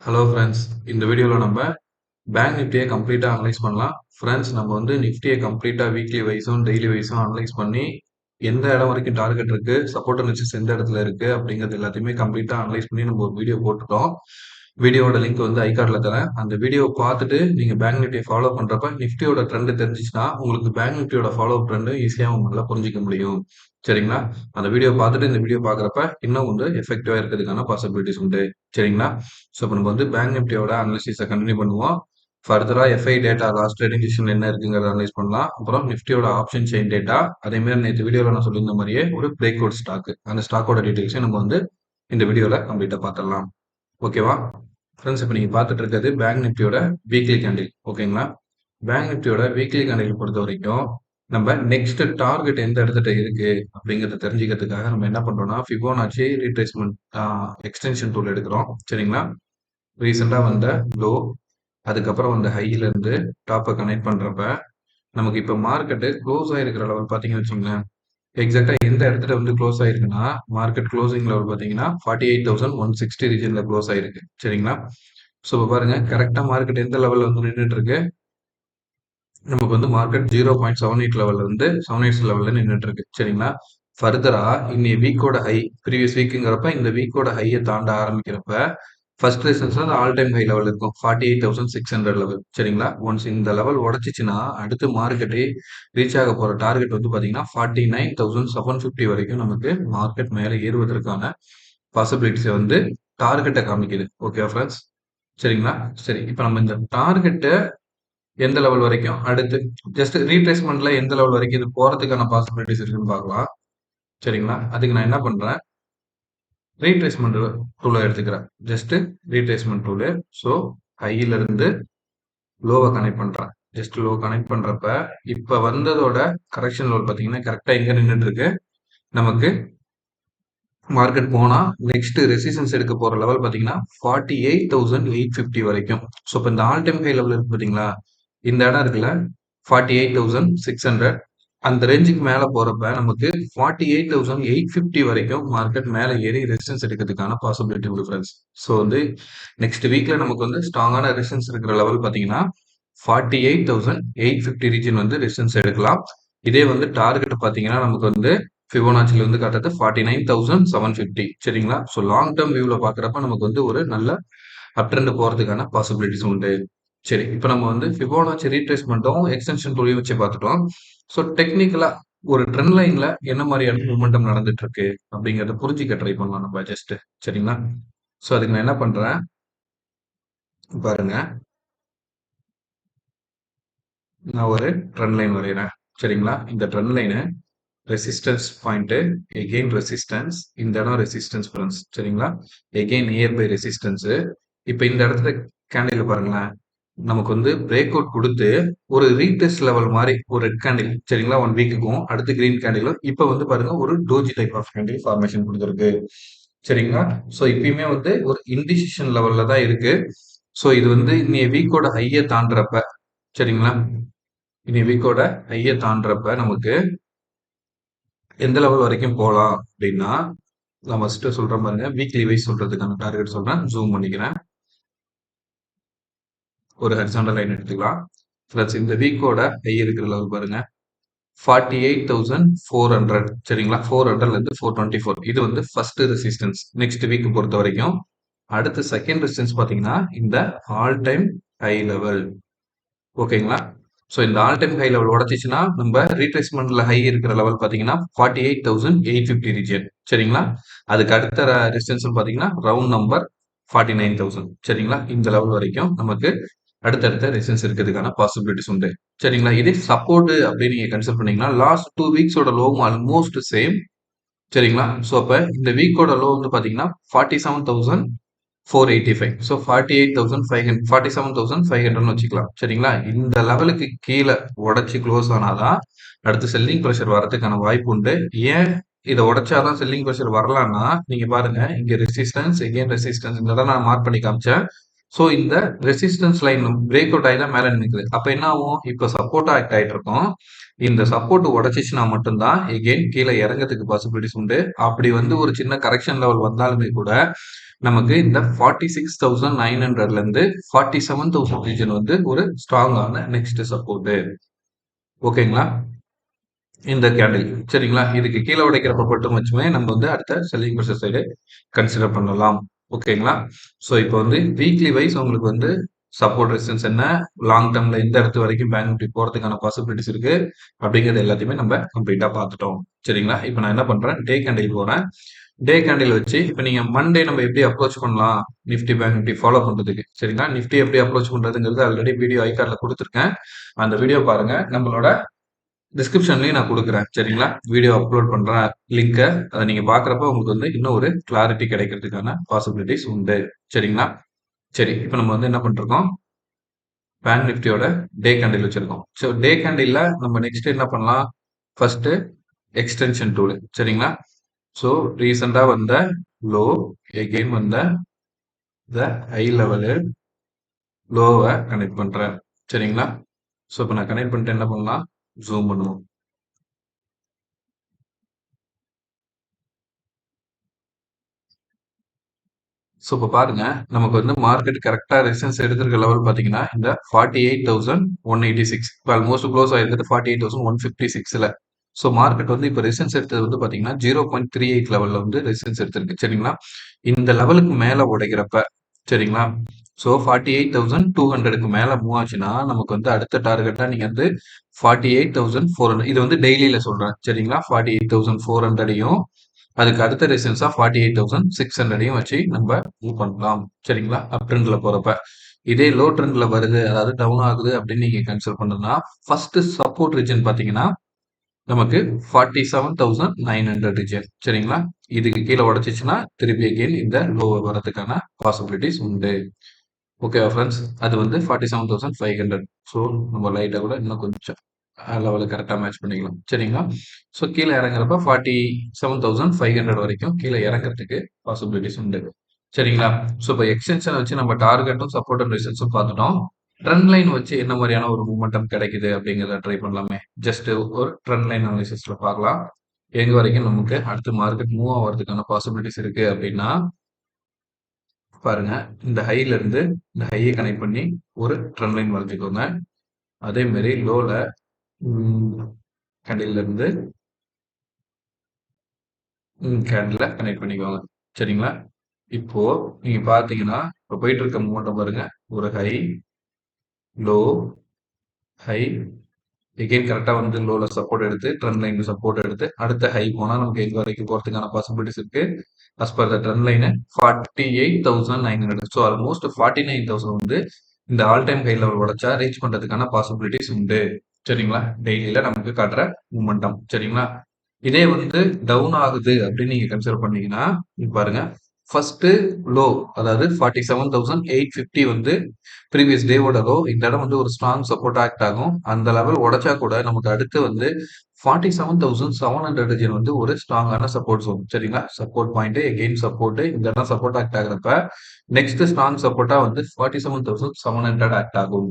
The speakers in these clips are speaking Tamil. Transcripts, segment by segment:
Hello friends. இந்த வீடியோவில் நம்ம பேங்க் நிஃப்டியை கம்ப்ளீட்டாக அனலைஸ் பண்ணலாம். ஃப்ரெண்ட்ஸ், நம்ம வந்து நிஃப்டியை கம்ப்ளீட்டாக வீக்லி வைஸும் டெய்லி வைஸும் அனலைஸ் பண்ணி எந்த இடம் வரைக்கும் டார்கெட் இருக்கு, சப்போர்ட் அண்ட் ரெசிஸ்டன்ஸ் எந்த இடத்துல இருக்கு அப்படிங்கிறது எல்லாத்தையுமே கம்ப்ளீட்டாக அனலைஸ் பண்ணி நம்ம ஒரு வீடியோ போட்டுட்டோம். வீடியோவோட லிங்க் வந்து ஐகார்டில் தரேன். அந்த வீடியோவை பார்த்துட்டு நீங்கள் பேங்க் நிஃப்டியை ஃபாலோ பண்ணுறப்ப நிஃப்டியோட ட்ரெண்ட் தெரிஞ்சிச்சுன்னா உங்களுக்கு பேங்க் நிஃப்டியோட ஃபாலோ ட்ரெண்டு ஈஸியாக உங்களால் புரிஞ்சிக்க முடியும். சரிங்களா? அந்த வீடியோ பார்த்துட்டு இந்த வீடியோ பார்க்குறப்ப இன்னும் வந்து எஃபெக்டிவாக இருக்கிறதுக்கான பாசிபிலிட்டிஸ் உண்டு. சரிங்களா? ஸோ இப்போ நம்ம வந்து பேங்க் நிஃப்டியோட அனாலிசிஸை கண்டினியூ பண்ணுவோம். ஃபர்தராக FI data last trading session என்ன இருக்குங்கிறத அனலைஸ் பண்ணலாம். அப்புறம் நிஃப்டியோட ஆப்ஷன் செயின் டேட்டா, அதே மாதிரி நேற்று வீடியோவில் நான் சொல்லியிருந்த மாதிரியே ஒரு பிரேக் அவுட் ஸ்டாக், அந்த ஸ்டாக்கோட டீட்டெயில்ஸை நம்ம வந்து இந்த வீடியோவில் கம்ப்ளீட்டாக பார்த்துடலாம். ஓகேவா ஃப்ரெண்ட்ஸ்? இப்போ நீங்கள் பார்த்துட்டு இருக்கிறது பேங்க் நிஃப்டியோட வீக்லி கேண்டில். ஓகேங்களா? பேங்க் நிஃப்டியோட வீக்லி கேண்டில் பொறுத்த வரைக்கும் நம்ம நெக்ஸ்ட் டார்கெட் எந்த இடத்துல இருக்கு அப்படிங்கிறத தெரிஞ்சுக்கிறதுக்காக நம்ம என்ன பண்றோம்னா ஃபிபோனாச்சி ரீட்ரேஸ்மெண்ட் எக்ஸ்டென்ஷன் டூல் எடுக்கிறோம். சரிங்களா? ரீசெண்டா வந்த லோ, அதுக்கப்புறம் வந்த ஹையில இருந்து டாப்பை கனெக்ட் பண்றப்ப நமக்கு இப்போ மார்க்கெட்டு க்ளோஸ் ஆயிருக்கிற லெவல் பார்த்தீங்கன்னு வச்சுங்களேன். எக்ஸாக்டா எந்த இடத்துல வந்து க்ளோஸ் ஆயிருக்குன்னா மார்க்கெட் க்ளோசிங் லெவல் பார்த்தீங்கன்னா 48,160 ரீஜன்ல க்ளோஸ் ஆயிருக்கு. சரிங்களா? ஸோ இப்போ பாருங்க, கரெக்டா மார்க்கெட் எந்த லெவல்ல வந்து நின்றுட்டு இருக்கு. நமக்கு வந்து மார்க்கெட் 0.78 லெவல்ல இருந்து 78 லெவல்ல நின்றுட்டு இருக்கு. சரிங்களா? ஃபர்தரா இன்னைய வீக்கோட ஹை, ப்ரீவியஸ் வீக்குங்கிறப்ப இந்த வீக்கோட ஹையை தாண்ட ஆரம்பிக்கிறப்ப ஃபர்ஸ்ட் ரெசிஸ்டன்ஸ் வந்து ஆல் டைம் ஹை லெவல் இருக்கும். 48,600 லெவல். சரிங்களா? ஒன்ஸ் இந்த லெவல் உடைச்சிச்சுன்னா அடுத்து மார்க்கெட்டே ரீச் ஆக போற டார்கெட் வந்து பாத்தீங்கன்னா 49,750 வரைக்கும் நமக்கு மார்க்கெட் மேல ஏறுவதற்கான பாசிபிலிட்டிஸை வந்து டார்கெட்டை காமிக்குது. Okay friends? சரிங்களா? சரி, இப்போ நம்ம இந்த டார்கெட்டை எந்த லெவல் வரைக்கும் அடுத்து ஜஸ்ட் ரீட்ரேஸ்மெண்ட்ல எந்த லெவல் வரைக்கும் இது போறதுக்கான பாசிபிலிட்டிஸ் இருக்குன்னு பார்க்கலாம். சரிங்களா? அதுக்கு நான் என்ன பண்றேன், ரீட்ரேஸ்மெண்ட் டூலை எடுத்துக்கிறேன். Just retracement tool. ஸோ ஹையில இருந்து லோவை கனெக்ட் பண்றேன். ஜஸ்ட் லோ கனெக்ட் பண்றப்ப இப்ப வந்ததோட கரெக்ஷன் லெவல் பாத்தீங்கன்னா கரெக்டா எங்க நின்றுட்டு இருக்கு. நமக்கு மார்க்கெட் போனா நெக்ஸ்ட் ரெசிஸ்டன்ஸ் எடுக்க போற லெவல் பாத்தீங்கன்னா 48,850 வரைக்கும். ஸோ இப்போ இந்த ஆல் டைம் ஹை லெவல் இருக்கு பாத்தீங்களா, இந்த இடம் இருக்குல்ல 48,600, அந்த ரேஞ்சுக்கு மேல போறப்ப நமக்கு 48,850 வரைக்கும் மார்க்கெட் மேல ஏறி ரெசிஸ்டன்ஸ் எடுக்கிறதுக்கான பாசிபிலிட்டி உண்டு ஃப்ரெண்ட்ஸ். ஸோ வந்து நெக்ஸ்ட் வீக்ல நமக்கு வந்து ஸ்ட்ராங்கான ரெசிஸ்டன்ஸ் இருக்கிற லெவல் பாத்தீங்கன்னா 48,850 ரீஜன் வந்து ரெசிஸ்டன்ஸ் எடுக்கலாம். இதே வந்து டார்கெட் பாத்தீங்கன்னா நமக்கு வந்து ஃபிபோனாச்சில வந்து காட்டுறது 49,750. சரிங்களா? ஸோ லாங் டேர்ம் வியூல பாக்குறப்ப நமக்கு வந்து ஒரு நல்ல அப் ட்ரெண்ட் போறதுக்கான பாசிபிலிட்டிஸ் உண்டு. சரி, இப்போ நம்ம வந்து ஃபிபோனாச்சி ரீட்ரேஸ்மெண்ட்டும் எக்ஸ்டென்ஷன் டூலையும் வச்சு பார்த்துட்டோம். ஸோ டெக்னிக்கலா ஒரு ட்ரெண்ட் லைன்ல என்ன மாதிரியான மூமெண்டம் நடந்துட்டு இருக்கு அப்படிங்கறத புரிஞ்சுக்க ட்ரை பண்ணலாம் நம்ம ஜஸ்ட். சரிங்களா? ஸோ அதுக்கு நான் என்ன பண்றேன் பாருங்க, நான் ஒரு ட்ரெண்ட் லைன் வரைகிறேன். சரிங்களா? இந்த trend line resistance point, again resistance, இந்த இடம் ரெசிஸ்டன்ஸ் ஃப்ரெண்ட்ஸ். சரிங்களா? Again nearby resistance. இப்போ இந்த இடத்துல கேண்டில் பாருங்களேன், நமக்கு வந்து பிரேக் அவுட் கொடுத்து ஒரு ரீடெஸ்ட் லெவல் மாதிரி ஒரு ரெட் கேண்டில். சரிங்களா? 1 வீக்குக்கும் அடுத்து கிரீன் கேண்டிலும் இப்போ வந்து பாருங்க ஒரு doji type of candle formation கொடுத்துருக்கு. சரிங்களா? ஸோ இப்பயுமே வந்து ஒரு இன்டிசிஷன் லெவல்ல தான் இருக்கு. ஸோ இது வந்து இன்னைய வீக்கோட ஹையை தாண்டறப்ப, சரிங்களா, இன்னைய வீக்கோட ஹையை தாண்டறப்ப நமக்கு எந்த லெவல் வரைக்கும் போகலாம் அப்படின்னா, நான் ஃபர்ஸ்ட் சொல்றேன் பாருங்க, வீக்லி வைஸ் சொல்றதுக்கான டார்கெட் சொல்றேன். ஜூம் பண்ணிக்கிறேன். ஒரு ஹரிசாண்டல் லைன் எடுத்துக்கலாம். பிளஸ் இந்த வீக்கோட ஹை இருக்கிற லெவல் பாருங்க 48,400. சரிங்களா? 400ல இருந்து 424. இது வந்து ஃபர்ஸ்ட் ரெசிஸ்டன்ஸ் நெக்ஸ்ட் வீக் பொறுத்த வரைக்கும். அடுத்து செகண்ட் ரெசிஸ்டன்ஸ் பாத்தீங்கன்னா இந்த ஆல் டைம் ஹை லெவல். ஓகேங்களா? ஸோ இந்த ஆல் டைம் ஹை லெவல் உடச்சிச்சுன்னா நம்ம ரீட்ரேஸ்மெண்ட்ல ஹை இருக்கிற லெவல் பாத்தீங்கன்னா 48,850 ரீஜன். சரிங்களா? அதுக்கு அடுத்த ரெசிஸ்டன்ஸ் பாத்தீங்கன்னா ரவுண்ட் நம்பர் 49,000. சரிங்களா? இந்த லெவல் வரைக்கும் நமக்கு அடுத்தடுத்த ரெசிஸ்டன்ஸ் இருக்கிறதுக்கான பாசிபிலிட்டிஸ் உண்டு. சரிங்களா? இதே சப்போர்ட் அப்படின்னு நீங்க கன்சிடர் பண்ணீங்கன்னா லாஸ்ட் 2 வீக்ஸோட லோவும் ஆல்மோஸ்ட் சேம். சரிங்களா? ஸோ அப்ப இந்த வீக்கோட லோ வந்து பாத்தீங்கன்னா 47,485. ஸோ 48,500, 47,500 வச்சுக்கலாம். சரிங்களா? இந்த லெவலுக்கு கீழே உடைச்சு க்ளோஸ் ஆனாதான் அடுத்து செல்லிங் ப்ரெஷர் வரதுக்கான வாய்ப்பு உண்டு. ஏன் இதை உடைச்சாதான் செல்லிங் ப்ரெஷர் வரலாம்னா, நீங்க பாருங்க, இங்க ரெசிஸ்டன்ஸ், எகெயின் ரெசிஸ்டன்ஸ், இந்த இடம் நான் மார்க் பண்ணி காமிச்சேன். ஸோ இந்த ரெசிஸ்டன்ஸ் லைன் பிரேக் அவுட் ஆகி தான் மேலே நிற்குது. அப்போ என்ன ஆகும்? இப்போ சப்போர்ட் ஆக்ட் ஆகிட்டு இருக்கோம். இந்த சப்போர்ட் உடச்சிச்சுன்னா மட்டும்தான் எகெயின் கீழே இறங்கறதுக்கு பாசிபிலிட்டிஸ் உண்டு. அப்படி வந்து ஒரு சின்ன கரெக்ஷன் லெவல் வந்தாலுமே கூட நமக்கு இந்த 46,900ல இருந்து 47,000 ரீஜன் வந்து ஒரு ஸ்ட்ராங்கான நெக்ஸ்ட் சப்போர்ட். ஓகேங்களா? இந்த கேண்டில் சரிங்களா? இதுக்கு கீழே உடைக்கிறப்ப மட்டும் வச்சுமே நம்ம வந்து அடுத்த செல்லிங் ப்ரெஷர் சைடு கன்சிடர் பண்ணலாம். ஓகேங்களா? ஸோ இப்போ வந்து வீக்லி வைஸ் உங்களுக்கு வந்து சப்போர்ட் ரெசிஸ்டன்ஸ் என்ன, லாங் டேர்ம்ல எந்த இடத்து வரைக்கும் பேங்க் நிஃப்டி போறதுக்கான பாசிபிலிட்டிஸ் இருக்கு அப்படிங்கிறது எல்லாத்தையுமே நம்ம கம்ப்ளீட்டா பார்த்துட்டோம். சரிங்களா? இப்போ நான் என்ன பண்றேன், டே கேண்டில் போறேன். டே கேண்டில் வச்சு இப்போ நீங்க மண்டே நம்ம எப்படி அப்ரோச் பண்ணலாம் நிஃப்டி பேங்க் நிஃப்டி ஃபாலோ பண்றதுக்கு, சரிங்களா? நிஃப்டி எப்படி அப்ரோச் பண்றதுங்கிறது ஆல்ரெடி வீடியோ ஐகார்ட்ல கொடுத்துருக்கேன். அந்த வீடியோ பாருங்க. நம்மளோட டிஸ்கிரிப்ஷன்லயும் நான் கொடுக்குறேன், சரிங்களா? வீடியோ அப்லோட் பண்ற லிங்கை அதை நீங்க பாக்குறப்ப உங்களுக்கு வந்து இன்னும் ஒரு கிளாரிட்டி கிடைக்கிறதுக்கான பாசிபிலிட்டிஸ் உண்டு. சரிங்களா? சரி, இப்போ நம்ம வந்து என்ன பண்ணிருக்கோம், பேங்க் நிஃப்டியோட டே கேண்டில் வச்சிருக்கோம். ஸோ டே கேண்டில்ல நம்ம நெக்ஸ்ட் என்ன பண்ணலாம், ஃபர்ஸ்ட் எக்ஸ்டென்ஷன் டூல். சரிங்களா? ஸோ ரீசெண்டா வந்த லோ எகெயின் வந்த இந்த ஹை லெவலு லோவை கனெக்ட் பண்றேன். சரிங்களா? ஸோ இப்போ நான் கனெக்ட் பண்ணிட்டு என்ன பண்ணலாம், ஜூம் பண்ணுவோம். ஸோ இப்போ பாருங்க, நமக்கு வந்து மார்க்கெட் கரெக்டாக ரெசிஸ்டன்ஸ் எடுத்திருக்க லெவல் பார்த்தீங்கன்னா இந்த 48,186. இப்போ ஆல்மோஸ்ட் க்ளோஸ் ஆயிருக்கிறது 48,156ல. ஸோ மார்க்கெட் வந்து இப்போ ரெசிஸ்டன்ஸ் எடுத்தது வந்து பார்த்தீங்கன்னா 0.38 லெவலில் வந்து ரெசிஸ்டன்ஸ் எடுத்திருக்கு. சரிங்களா? இந்த லெவலுக்கு மேலே உடைக்கிறப்ப, சரிங்களா? ஸோ 48,200க்கு மேலே மூவ் ஆச்சுன்னா நமக்கு வந்து அடுத்த டார்கெட்டாக நீங்கள் வந்து 48,400, இது வந்து டெய்லியில் சொல்கிறேன், சரிங்களா? 48,400யும் அதுக்கு அடுத்த ரெசிஸ்டன்ஸா 48,600யும் வச்சு நம்ம மூவ் பண்ணலாம். சரிங்களா? அப் ட்ரெண்ட்ல போறப்ப. இதே லோ ட்ரெண்ட்ல வருது, அதாவது டவுன் ஆகுது அப்படின்னு நீங்க கன்சிடர் பண்ணணும்னா ஃபர்ஸ்ட் சப்போர்ட் ரீஜன் பாத்தீங்கன்னா நமக்கு 47,900 ரீஜன். சரிங்களா? இதுக்கு கீழே உடைச்சிச்சுன்னா திருப்பி அகைன் இந்த லோ வரதுக்கான பாசிபிலிட்டிஸ் உண்டு. ஓகேவா ஃப்ரெண்ட்ஸ்? அது வந்து 47,500. ஸோ நம்ம லைட்டா கூட இன்னும் கொஞ்சம் லெவலுக்கு கரெக்டாக மேட்ச் பண்ணிக்கலாம். சரிங்களா? ஸோ கீழே இறங்குறப்ப 47,500 வரைக்கும் கீழே இறங்குறதுக்கு பாசிபிலிட்டிஸ் உண்டு. சரிங்களா? ஸோ இப்போ எக்ஸ்டென்ஷனை வச்சு நம்ம டார்கெட்டும் சப்போர்ட் அண்ட் ரெசிஸ்டன்ஸும் பார்த்துட்டோம். ட்ரெண்ட் லைன் வச்சு என்ன மாதிரியான ஒரு மூமெண்டம் கிடைக்குது அப்படிங்கிறத ட்ரை பண்ணலாமே. ஜஸ்ட் ஒரு ட்ரெண்ட் லைன் அனாலிசிஸ்ல பார்க்கலாம். எங்க வரைக்கும் நமக்கு அடுத்து மார்க்கெட் மூவ் ஆகிறதுக்கான பாசிபிலிட்டிஸ் இருக்கு அப்படின்னா பாருங்க, இந்த ஹைல இருந்து இந்த ஹையை கனெக்ட் பண்ணி ஒரு ட்ரெண்ட் லைன் வரைஞ்சுக்கோங்க. அதே மாதிரி லோல கேண்டில்ல இருந்து கேண்டில கனெக்ட் பண்ணிக்கோங்க. சரிங்களா? இப்போ நீங்க பாத்தீங்கன்னா இப்போ போயிட்டு இருக்க மூமெண்டம் பாருங்க, ஒரு ஹை லோ ஹை எகெயின் கரெக்டா வந்து லோல சப்போர்ட் எடுத்து ட்ரெண்ட் லைன் சப்போர்ட் எடுத்து அடுத்த ஹை போனா நமக்கு எங்க வரைக்கும் போறதுக்கான பாசிபிலிட்டிஸ் இருக்கு. as per the trend line 48,900. So almost 49,000 வந்து இந்த ஆல் டைம் ஹை லெவல் உடைச்சா ரீச் பண்றதுக்கான பாசிபிலிட்டிஸ் உண்டு. சரிங்களா? டெய்லியில நமக்கு காட்டுற மூமெண்டம். சரிங்களா? இதே வந்து டவுன் ஆகுது அப்படின்னு நீங்க கன்சிடர் பண்ணீங்கன்னா இங்க பாருங்க, ஃபர்ஸ்ட் லோ அதாவது 47,850 வந்து ப்ரீவியஸ் டேவோட லோ. இந்த இடம் வந்து ஒரு ஸ்ட்ராங் சப்போர்ட் ஆக்ட் ஆகும். அந்த லெவல் உடைச்சா கூட நமக்கு அடுத்து வந்து 47,700 ரீஜன் வந்து ஒரு ஸ்ட்ராங்கான சப்போர்ட் ஜோன். சரிங்களா? சப்போர்ட் பாயிண்ட் எகெயின் சப்போர்ட், இந்த இடம் சப்போர்ட் ஆக்ட் ஆகுறப்ப நெக்ஸ்ட் ஸ்ட்ராங் சப்போர்ட்டா வந்து 47,700 ஆக்ட் ஆகும்.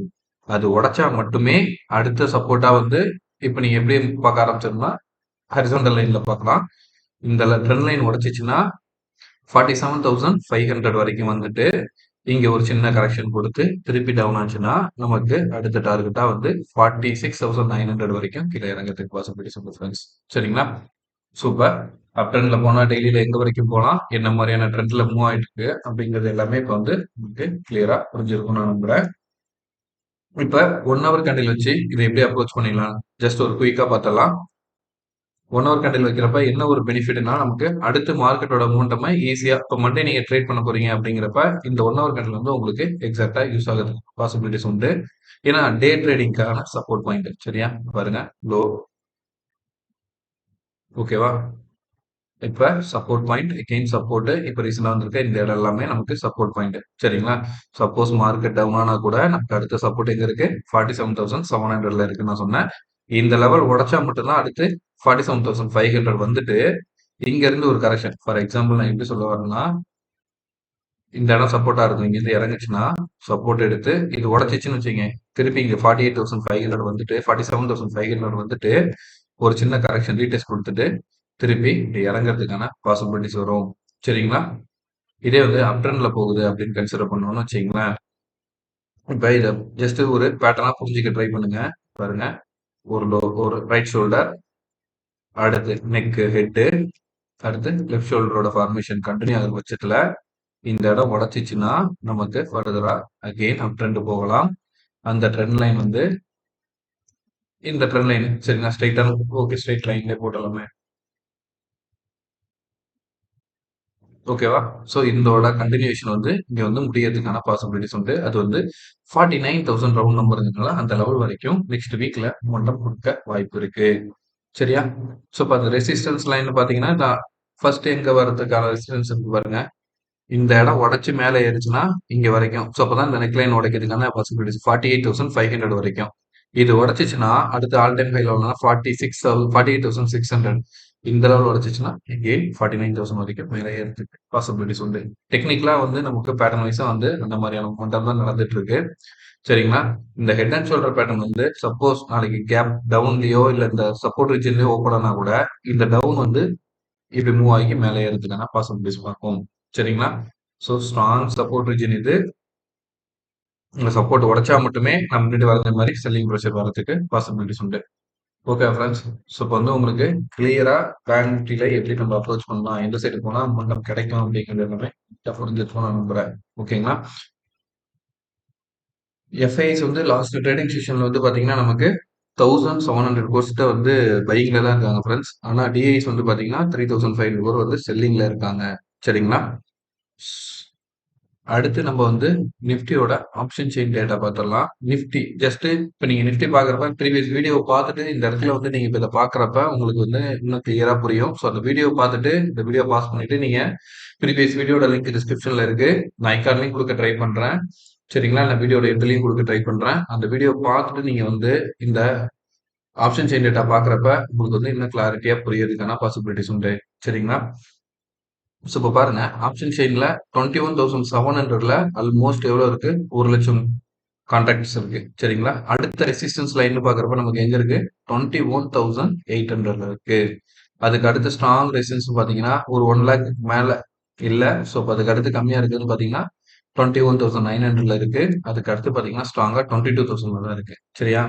அது உடைச்சா மட்டுமே அடுத்த சப்போர்ட்டா வந்து இப்ப நீங்க எப்படி பார்க்க ஆரம்பிச்சோம்னா ஹரிசாண்டல் லைன்ல பார்க்கலாம். இந்த ட்ரெண்ட் லைன் உடைச்சிச்சுன்னா 47,500 வரைக்கும் வந்துட்டு இங்க ஒரு சின்ன கரெக்ஷன் கொடுத்து திருப்பி டவுன் ஆச்சுன்னா நமக்கு அடுத்த டார்கெட்டா வந்து 46,900 வரைக்கும் கீழே இறங்கிறதுக்கு பாசிபிலிட்டிஸ் உண்டு ஃப்ரெண்ட்ஸ். சரிங்களா? சூப்பர். அப் ட்ரெண்ட்ல போனா டெய்லியில எங்க வரைக்கும் போலாம், என்ன மாதிரியான ட்ரெண்ட்ல மூவ் ஆயிட்டு இருக்கு அப்படிங்கிறது எல்லாமே இப்போ வந்து உங்களுக்கு கிளியரா புரிஞ்சிருக்கும் நான் நம்புறேன். இப்ப 1 ஹவர் கேண்டில் வச்சு இதை எப்படி அப்ரோச் பண்ணிடலாம், ஜஸ்ட் ஒரு குயிக்கா பார்த்தலாம். 1 ஹவர் கேண்டில் வைக்கிறப்ப என்ன ஒரு பெனிஃபிட்னா நமக்கு அடுத்து மார்க்கெட்டோட மூமெண்டமை ஈஸியா இப்போ மண்டே நீங்க ட்ரேட் பண்ண போறீங்க அப்படிங்கிறப்ப இந்த 1 ஹவர் கேண்டில் வந்து உங்களுக்கு எக்ஸாக்டா யூஸ் ஆகிறதுக்கு பாசிபிலிட்டிஸ் உண்டு. ஏன்னா டே ட்ரேடிங்கான சப்போர்ட் பாயிண்ட். சரியா? பாருங்க, லோ ஓகேவா? இப்ப சப்போர்ட் பாயிண்ட் எகெயின் சப்போர்ட், இப்ப ரீசெண்டா வந்திருக்க இந்த இடம் எல்லாமே நமக்கு சப்போர்ட் பாயிண்ட். சரிங்களா? சப்போஸ் மார்க்கெட் டவுன் ஆனா கூட நமக்கு அடுத்த சப்போர்ட் எங்க இருக்கு, 47,700ல இருக்குன்னு நான் சொன்னேன். இந்த லெவல் உடைச்சா மட்டும்தான் அடுத்து 47,500 வந்துட்டு இங்க இருந்து ஒரு கரெக்ஷன். ஃபார் எக்ஸாம்பிள் நான் எப்படி சொல்ல வரேன்னா இந்த இடம் சப்போர்ட்டா இருக்கும். இங்க இருந்து இறங்குச்சுன்னா சப்போர்ட் எடுத்து இது உடச்சிச்சுன்னு வச்சுங்க, திருப்பி இங்க 48,500 வந்துட்டு 47,500 வந்துட்டு ஒரு சின்ன கரெக்ஷன் ரீடெஸ்ட் கொடுத்துட்டு திருப்பி இப்படி இறங்குறதுக்கான பாசிபிலிட்டிஸ் வரும். சரிங்களா? இதே வந்து அப் ட்ரெண்ட்ல போகுது அப்படின்னு கன்சிடர் பண்ணோம்னு வச்சுங்களேன், இப்ப இத ஜஸ்ட் ஒரு பேட்டர்னா புரிஞ்சுக்க ட்ரை பண்ணுங்க. பாருங்க, ஒரு ரைட் ஷோல்டர், அடுத்து நெக் ஹெட், அடுத்து லெஃப்ட் ஷோல்டரோட ஃபார்மேஷன் கண்டினியூ ஆகுற பட்சத்துல இந்த இடம் உடைச்சிச்சுன்னா நமக்கு ஃபர்தரா அகெயின் அப் ட்ரெண்ட் போகலாம். அந்த ட்ரெண்ட் லைன் வந்து இந்த ட்ரெண்ட் லைன் சரிங்களா, ஸ்ட்ரைட்டா ஓகே, ஸ்ட்ரைட் லைன்லேயே போட்டலாமே. ஓகேவா? ஸோ இதோட கண்டினியூஷன் வந்து இங்க வந்து முடியறதுக்கான பாசிபிலிட்டிஸ் உண்டு. அது வந்து 49,000 ரவுண்ட் நம்பருங்கனால அந்த லெவல் வரைக்கும் நெக்ஸ்ட் வீக்ல மொமெண்டம் கொடுக்க வாய்ப்பு இருக்கு. சரியா? ஸோ இப்போ அந்த ரெசிஸ்டன்ஸ் லைன் பாத்தீங்கன்னா நான் ஃபர்ஸ்ட் எங்க வர்றதுக்கான ரெசிஸ்டன்ஸ் இருக்கு பாருங்க. இந்த இடம் உடைச்சு மேலே ஏறுச்சுன்னா இங்க வரைக்கும். ஸோ அப்பதான் இந்த நெக்லைன் உடைக்கிறதுக்கான பாசிபிலிட்டிஸ் 48,500 வரைக்கும். இது உடைச்சிச்சுன்னா அடுத்த ஆல் டைம் ஹை லெவல்னா 48,600. இந்த லெவல் உடைச்சிச்சுன்னா எகெயின் 49,000 வரைக்கும் மேலே ஏறதுக்கு பாசிபிலிட்டிஸ் உண்டு. டெக்னிக்கலா வந்து நமக்கு பேட்டர்ன் வைஸா வந்து அந்த மாதிரியான மொமெண்டம் தான் நடந்துட்டு இருக்கு. சரிங்களா? இந்த ஹெட் அண்ட் ஷோல்டர் பேட்டர்ன் வந்து சப்போஸ் நாளைக்கு கேப் டவுன்லயோ இல்ல இந்த சப்போர்ட் ரீஜன்லயோ ஓப்பன் ஆனா கூட இந்த டவுன் வந்து இப்படி மூவ் ஆகி மேலே ஏறதுக்கான பாசிபிலிட்டிஸ் பார்க்கும். சரிங்களா? ஸோ ஸ்ட்ராங் சப்போர்ட் ரீஜன் இது. இந்த சப்போர்ட் உடைச்சா மட்டுமே நம்ம முன்னாடி வர மாதிரி செல்லிங் ப்ரெஷர் வரதுக்கு பாசிபிலிட்டிஸ் உண்டு. Okay friends. ஸோ இப்போ வந்து உங்களுக்கு கிளியரா பேங்க் நிஃப்டில எப்படி நம்ம அப்ரோச் பண்ணலாம், எந்த சைடு போனா மொமெண்டம் கிடைக்கும் அப்படிங்கிறது எல்லாமே புரிஞ்சிருக்கும் நான் நம்புறேன். ஓகேங்களா? எஃப்ஐஸ் வந்து லாஸ்ட் ட்ரேடிங் செஷன்ல வந்து பாத்தீங்கன்னா நமக்கு 1700 கோர்ஸ்கிட்ட வந்து பையிங்ல தான் இருக்காங்க ஃப்ரெண்ட்ஸ். ஆனா டிஐஸ் வந்து பாத்தீங்கன்னா 3500 கோர் வந்து செல்லிங்ல இருக்காங்க. சரிங்களா? அடுத்து நம்ம வந்து நிஃப்டியோட ஆப்ஷன் செயின் டேட்டா பார்த்துடலாம். நிஃப்டி ஜஸ்ட் இப்போ நீங்க நிஃப்டி பாக்குறப்ப ப்ரீவியஸ் வீடியோ பார்த்துட்டு இந்த இடத்துல வந்து நீங்க இப்போ இதை பாக்குறப்ப உங்களுக்கு வந்து இன்னும் கிளியரா புரியும். ஸோ அந்த வீடியோ பார்த்துட்டு இந்த வீடியோ பாஸ் பண்ணிட்டு நீங்க ப்ரீவியஸ் வீடியோட லிங்க் டிஸ்கிரிப்ஷன்ல இருக்கு. நான் ஐகார்ட்லையும் கொடுக்க ட்ரை பண்றேன். சரிங்களா? நான் வீடியோட எண்ட்லையும் கொடுக்க ட்ரை பண்றேன். அந்த வீடியோ பார்த்துட்டு நீங்க வந்து இந்த ஆப்ஷன் செயின் டேட்டா பாக்குறப்ப உங்களுக்கு வந்து இன்னும் கிளாரிட்டியா புரியறதுக்கான பாசிபிலிட்டிஸ் உண்டு. சரிங்களா? ஸோ இப்போ பாருங்க, ஆப்ஷன் செயின்ல 21,700ல ஆல்மோஸ்ட் எவ்வளோ இருக்கு? 1,00,000 கான்ட்ராக்ட்ஸ் இருக்கு. சரிங்களா? அடுத்த ரெசிஸ்டன்ஸ் லைன் பாக்குறப்ப நமக்கு எங்க இருக்கு? 21,800ல இருக்கு. அதுக்கு அடுத்த ஸ்ட்ராங் ரெசிஸ்டன்ஸ் பாத்தீங்கன்னா ஒரு 1 லேக் மேல இல்ல. ஸோ அதுக்கு அடுத்து கம்மியா இருக்குன்னு பாத்தீங்கன்னா 21,900ல இருக்கு. அதுக்கு அடுத்து பாத்தீங்கன்னா ஸ்ட்ராங்கா 22,000 தான் இருக்கு. சரியா?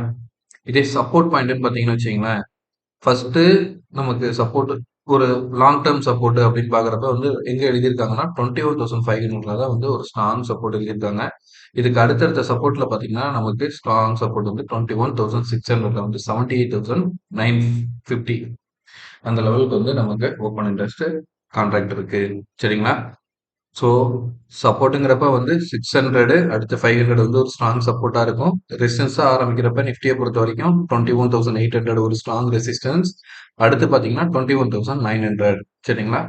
இதே சப்போர்ட் பாயிண்ட்னு பாத்தீங்கன்னு வச்சுங்களேன், ஃபர்ஸ்ட் நமக்கு சப்போர்ட் ஒரு லாங் டேர்ம் சப்போர்ட் அப்படின்னு பாக்குறப்ப வந்து எங்க எழுதியிருக்காங்கன்னா 21,500ல தான் வந்து ஒரு ஸ்ட்ராங் சப்போர்ட் எழுதியிருக்காங்க. இதுக்கு அடுத்தடுத்த சப்போர்ட்ல பாத்தீங்கன்னா நமக்கு ஸ்ட்ராங் சப்போர்ட் வந்து 21,600ல வந்து 78,950 அந்த லெவலுக்கு வந்து நமக்கு ஓப்பன் இன்ட்ரெஸ்ட் கான்ட்ராக்ட் இருக்கு. சரிங்களா? ஸோ சப்போர்ட்டுங்கிறப்ப வந்து 600 அடுத்து 500 வந்து ஒரு ஸ்ட்ராங் சப்போர்ட்டா இருக்கும். ரெசிஸ்டன்ஸா ஆரம்பிக்கிறப்ப நிஃப்டியை பொறுத்த வரைக்கும் 21,800 ஒரு ஸ்ட்ராங் ரெசிஸ்டன்ஸ். அடுத்து பாத்தீங்கன்னா 21,900. சரிங்களா?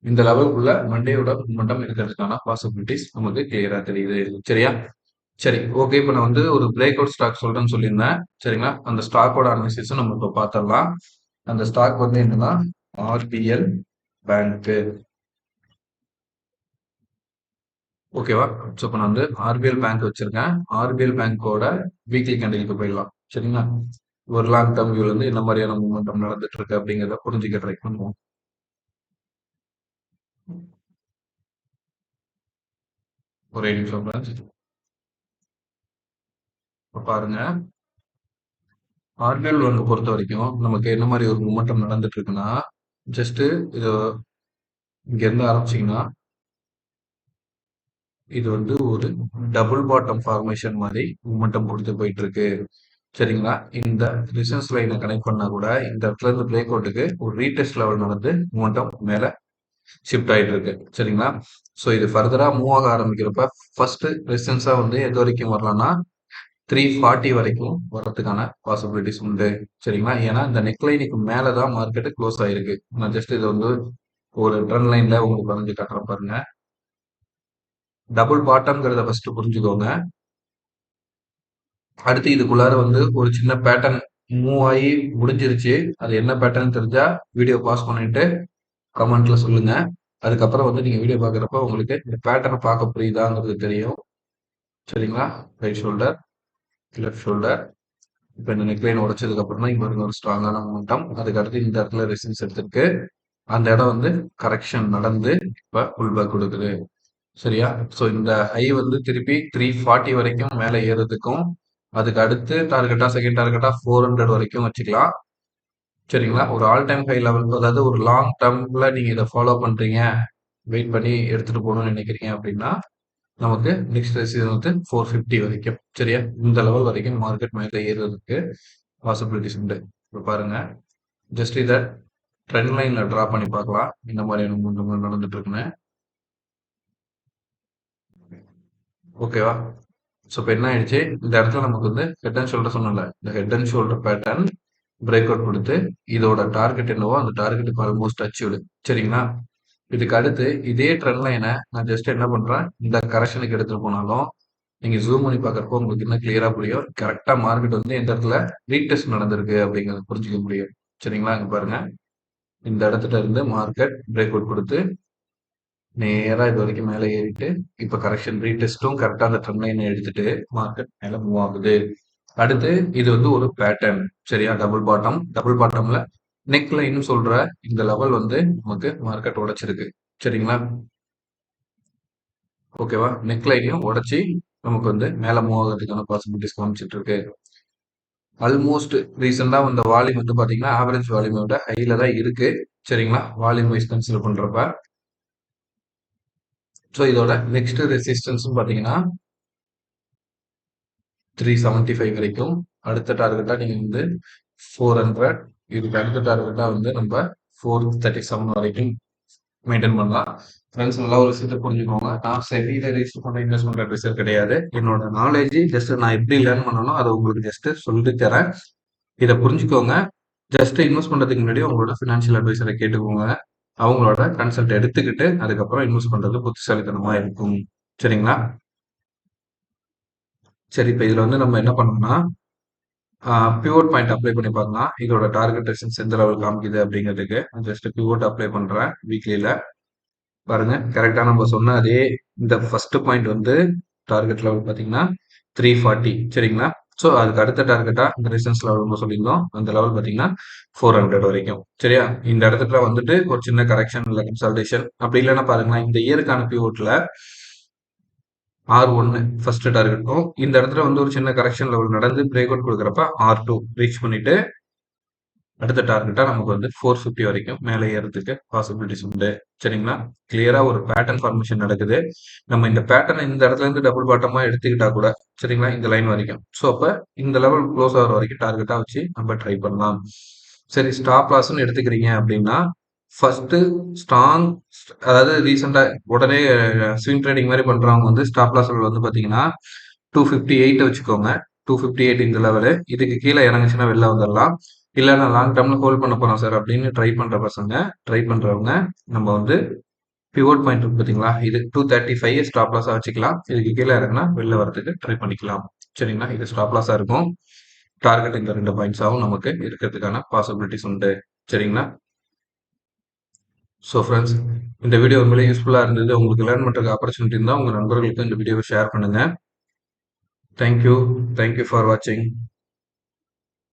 இந்த லெவலுக்குள்ள மண்டேயோட மொமெண்டம் இருக்கிறதுக்கான பாசிபிலிட்டிஸ் நமக்கு கிளியரா தெரியுது. சரியா? சரி, ஓகே. இப்போ நான் வந்து ஒரு பிரேக் அவுட் ஸ்டாக் சொல்றேன்னு சொல்லியிருந்தேன். சரிங்களா? அந்த ஸ்டாக்கோட அனாலிசிஸ் நம்ம இப்போ பார்த்துடலாம். அந்த ஸ்டாக் வந்து என்னன்னா ஆர்பிஎல் பேங்க். ஓகேவா? ஸோ இப்போ நான் வந்து ஆர்பிஎல் பேங்க் வச்சிருக்கேன். ஆர்பிஎல் பேங்கோட வீக்லி கேண்டிலுக்கு போயிடலாம். சரிங்களா? ஒரு லாங் டேர்ம் வியூல இருந்து என்ன மாதிரியான மூவ்மெண்ட் நடந்துட்டு இருக்கு அப்படிங்கிறத புரிஞ்சுக்க ட்ரை பண்ணுவோம். ஒரே நிமிஷம் friends. இப்போ பாருங்க, ஆர்பிஎல் பேங்கை பொறுத்த வரைக்கும் நமக்கு என்ன மாதிரி ஒரு மூவ்மெண்டம் நடந்துட்டு இருக்குன்னா, ஜஸ்ட் இது இங்க இருந்து ஆரம்பிச்சீங்கன்னா இது வந்து ஒரு டபுள் பாட்டம் ஃபார்மேஷன் மாதிரி மூமெண்டம் கொடுத்து போயிட்டு இருக்கு. சரிங்களா? இந்த ரெசிஸ்டன்ஸ் லைனை கனெக்ட் பண்ணா கூட இந்த இடத்துல இருந்து பிரேக் அவுட்டுக்கு ஒரு ரீடெஸ்ட் லெவல் நடந்து மூமெண்டம் மேல ஷிஃப்ட் ஆயிட்டு இருக்கு. சரிங்களா? ஸோ இது ஃபர்தரா மூவ் ஆக ஆரம்பிக்கிறப்ப ஃபர்ஸ்ட் ரெசிஸ்டன்ஸா வந்து எது வரைக்கும் வரலாம்னா 340 வரைக்கும் வரதுக்கான பாசிபிலிட்டிஸ் உண்டு. சரிங்களா? ஏன்னா இந்த நெக் லைனுக்கு மேலதான் மார்க்கெட் க்ளோஸ் ஆயிருக்கு. நான் ஜஸ்ட் இது வந்து ஒரு ட்ரெண்ட் லைன்ல உங்களுக்கு வரைஞ்சு காட்டுறேன் பாருங்க. டபுள் பாட்டம்ங்கிறத ஃபர்ஸ்ட் புரிஞ்சுக்கோங்க. அடுத்து இதுக்குள்ளார வந்து ஒரு சின்ன பேட்டர்ன் மூவ் ஆகி முடிஞ்சிருச்சு. அது என்ன பேட்டர்ன் தெரிஞ்சா வீடியோ பாஸ் பண்ணிட்டு கமெண்ட்ல சொல்லுங்க. அதுக்கப்புறம் வந்து நீங்க வீடியோ பார்க்குறப்போ உங்களுக்கு இந்த பேட்டர்ன் பார்க்க புரியுதாங்கிறது தெரியும். சரிங்களா? Right shoulder, left shoulder. இப்ப இந்த நெக்லைன் உடைச்சதுக்கு அப்புறம் தான் இங்க ஒரு ஸ்ட்ராங்கான மொமெண்டம். அதுக்கு அடுத்து இந்த இடத்துல ரெசிஸ்டன்ஸ் எடுத்திருக்கு. அந்த இடம் வந்து கரெக்ஷன் நடந்து இப்ப புல் பேக் கொடுக்குது. சரியா? ஸோ இந்த ஹை வந்து திருப்பி 340 வரைக்கும் மேல ஏறுறதுக்கும், அதுக்கு அடுத்து டார்கெட்டா செகண்ட் டார்கெட்டா 400 வரைக்கும் வச்சுக்கலாம். சரிங்களா? ஒரு ஆல் டைம் ஹை லெவல், அதாவது ஒரு லாங் டர்ம்ல நீங்க இத ஃபாலோ பண்றீங்க, வெயிட் பண்ணி எடுத்துட்டு போகணும்னு நினைக்கிறீங்க அப்படின்னா, நமக்கு நெக்ஸ்ட் ரெசிஸ்டன்ஸ் வந்து 450 வரைக்கும். சரியா? இந்த லெவல் வரைக்கும் மார்க்கெட் மேல ஏறுறதுக்கு பாசிபிலிட்டிஸ் உண்டு. இப்ப பாருங்க. ஜஸ்ட் இத ட்ரெண்ட் லைன்ல டிரா பண்ணி பார்க்கலாம். இந்த மாதிரியான மூவ்மெண்ட் நடந்துட்டு இருக்குன்னு. ஓகேவா? ஸோ இப்போ என்ன ஆயிடுச்சு, இந்த இடத்துல நமக்கு வந்து ஹெட் அண்ட் ஷோல்டர் சொன்னல, இந்த head and shoulder pattern break out கொடுத்து இதோட டார்கெட் என்னவோ அந்த டார்கெட்டுக்கு ஆல்மோஸ்ட் அச்சீவ்டு. சரிங்களா? இதுக்கு அடுத்து இதே ட்ரெண்ட் லைனை நான் ஜஸ்ட் என்ன பண்றேன், இந்த கரெக்ஷனுக்கு எடுத்துட்டு போனாலும் நீங்க ஜூம் பண்ணி பார்க்கறப்போ உங்களுக்கு இன்னும் கிளியரா புரியும். கரெக்டா மார்க்கெட் வந்து எந்த இடத்துல ரீடெஸ்ட் நடந்திருக்கு அப்படிங்கிறது புரிஞ்சுக்க முடியும். சரிங்களா? இங்க பாருங்க, இந்த இடத்துல இருந்து மார்க்கெட் பிரேக் அவுட் கொடுத்து நேரா இது வரைக்கும் மேல ஏறிட்டு, இப்ப கரெக்ஷன் ரீடெஸ்டும் கரெக்ட்டா அந்த ட்ரெண்ட் லைன எடுத்துட்டு மார்க்கெட் மேல மூவ் ஆகுது. அடுத்து இது வந்து ஒரு பேட்டர்ன். சரியா? Double bottom. டபுள் பாட்டம்ல நெக் லைன்னு சொல்ற இந்த லெவல் வந்து நமக்கு மார்க்கெட் உடைச்சிருக்கு. சரிங்களா? ஓகேவா? நெக் லைனையும் உடைச்சு நமக்கு வந்து மேல மூவ் ஆகுறதுக்கான பாசிபிலிட்டிஸ் காமிச்சிட்டு இருக்கு. ஆல்மோஸ்ட் ரீசெண்டா வந்த வால்யூம் வந்து பாத்தீங்கன்னா, ஆவரேஜ் வால்யூமை விட ஹைல தான் இருக்கு. சரிங்களா? வால்யூம் வைஸ் கன்சிடர் பண்றப்ப. ஸோ இதோட நெக்ஸ்ட் ரெசிஸ்டன்ஸ்னு பாத்தீங்கன்னா 375 வரைக்கும். அடுத்த டார்கெட்டா நீங்க வந்து 400. இதுக்கு அடுத்த டார்கெட்டா வந்து நம்ம 437 வரைக்கும் மெயின்டைன் பண்ணலாம். ஃப்ரெண்ட்ஸ், நல்லா ஒரு விஷயத்த புரிஞ்சுக்கோங்க. நான் செபில ரெஜிஸ்டர் பண்ண இன்வெஸ்ட்மெண்ட் அட்வைசர் கிடையாது. என்னோட நாலேஜ் ஜஸ்ட் நான் எப்படி லேர்ன் பண்ணணும் அதை உங்களுக்கு ஜஸ்ட் சொல்லி தரேன். இதை புரிஞ்சுக்கோங்க. ஜஸ்ட் இன்வெஸ்ட் பண்றதுக்கு முன்னாடி உங்களோட ஃபினான்ஷியல் அட்வைசரை கேட்டுக்கோங்க. அவங்களோட கன்சல்ட் எடுத்துக்கிட்டு அதுக்கப்புறம் இன்வெஸ்ட் பண்றது புத்திசாலித்தனமா இருக்கும். சரிங்களா? சரி, இப்ப இதுல வந்து நம்ம என்ன பண்ணணும்னா, பிவோட் பாயிண்ட் அப்ளை பண்ணி பார்க்கலாம். இதோட டார்கெட் ரெசிஸ்டன்ஸ் எந்த லெவல் காமிக்குது அப்படிங்கிறதுக்கு ஜஸ்ட் பிவோட் அப்ளை பண்றேன் வீக்லியில. பாருங்க, கரெக்டா நம்ம சொன்ன அதே இந்த ஃபர்ஸ்ட் பாயிண்ட் வந்து டார்கெட் லெவல் பாத்தீங்கன்னா 340. சரிங்களா? ஸோ அதுக்கு அடுத்த டார்கெட்டா இந்த ரெசிஸ்டன்ஸ் லெவல் நம்ம சொல்லியிருந்தோம். அந்த லெவல் பாத்தீங்கன்னா 400 வரைக்கும். சரியா? இந்த இடத்துல வந்துட்டு ஒரு சின்ன கரெக்ஷன் இல்லை கன்சல்டேஷன் அப்படி இல்லைன்னா பாருங்களேன், இந்த இயருக்கான பிவோட்ல R1 ஃபர்ஸ்ட் டார்கெட்டும் இந்த இடத்துல வந்து ஒரு சின்ன கரெக்ஷன் லெவல் நடந்து பிரேக் அவுட் கொடுக்குறப்ப R2 ரீச் பண்ணிட்டு அடுத்த டார்கெட்டா நமக்கு வந்து 450 வரைக்கும் மேலே ஏறதுக்கு பாசிபிலிட்டிஸ் உண்டு. சரிங்களா? கிளியரா ஒரு பேட்டர்ன் ஃபார்மேஷன் நடக்குது. நம்ம இந்த பேட்டர்ன் இந்த இடத்துல இருந்து டபுள் பாட்டமா எடுத்துக்கிட்டா கூட, சரிங்களா, இந்த லைன் வரைக்கும். ஸோ அப்ப இந்த லெவல் க்ளோஸ் ஆகிற வரைக்கும் டார்கெட்டா வச்சு நம்ம ட்ரை பண்ணலாம். சரி, ஸ்டாப் லாஸ்ன்னு எடுத்துக்கிறீங்க அப்படின்னா ஃபர்ஸ்ட் ஸ்ட்ராங், அதாவது ரீசெண்டா உடனே ஸ்விங் ட்ரேடிங் மாதிரி பண்றவங்க வந்து ஸ்டாப் லாஸ் லெவல் வந்து பாத்தீங்கன்னா 258 வச்சுக்கோங்க. 258 இந்த லெவலு. இதுக்கு கீழே இறங்குச்சுன்னா வெளில வந்துடலாம். இல்ல நான் லாங் டர்ம்ல ஹோல்ட் பண்ண போறேன் சார் அப்படின்னு ட்ரை பண்றவங்க நம்ம வந்து பிவோட் பாயிண்ட் இருக்கு பாத்தீங்களா, இது 235 ஸ்டாப் லாஸா வச்சுக்கலாம். இதுக்கு கீழே இறங்குனா வெளில வரதுக்கு ட்ரை பண்ணிக்கலாம். சரிங்களா? இது ஸ்டாப் லாஸா இருக்கும். டார்கெட் இந்த 2 பாயிண்ட்ஸாவும் நமக்கு இருக்கிறதுக்கான பாசிபிலிட்டிஸ் உண்டு. சரிங்களா? ஸோ ஃப்ரெண்ட்ஸ், இந்த வீடியோ உண்மையிலேயே யூஸ்ஃபுல்லாக இருந்தது. உங்களுக்கு லேர்ன் பண்ணுறதுக்கு ஆப்பர்ச்சுனிட்டி இருந்தால் உங்கள் நண்பர்களுக்கு இந்த வீடியோவை ஷேர் பண்ணுங்கள். தேங்க்யூ ஃபார் வாட்சிங்.